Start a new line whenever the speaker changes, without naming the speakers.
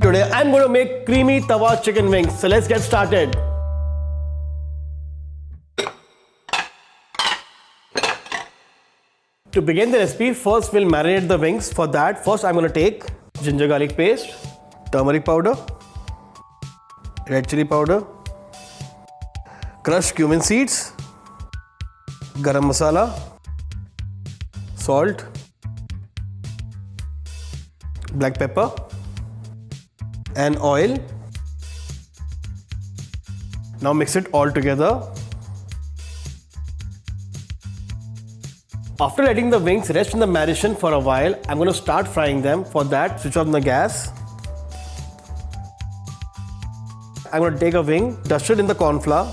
Today I'm going to make creamy tawa chicken wings. So let's get started. To begin the recipe, first we'll marinate the wings. For that, first I'm going to take ginger garlic paste, turmeric powder, red chili powder, crushed cumin seeds, garam masala, salt, black pepper and oil. Now mix it all together. After letting the wings rest in the marination for a while, I'm going to start frying them. For that, switch on the gas. I'm going to take a wing, dust it in the corn flour,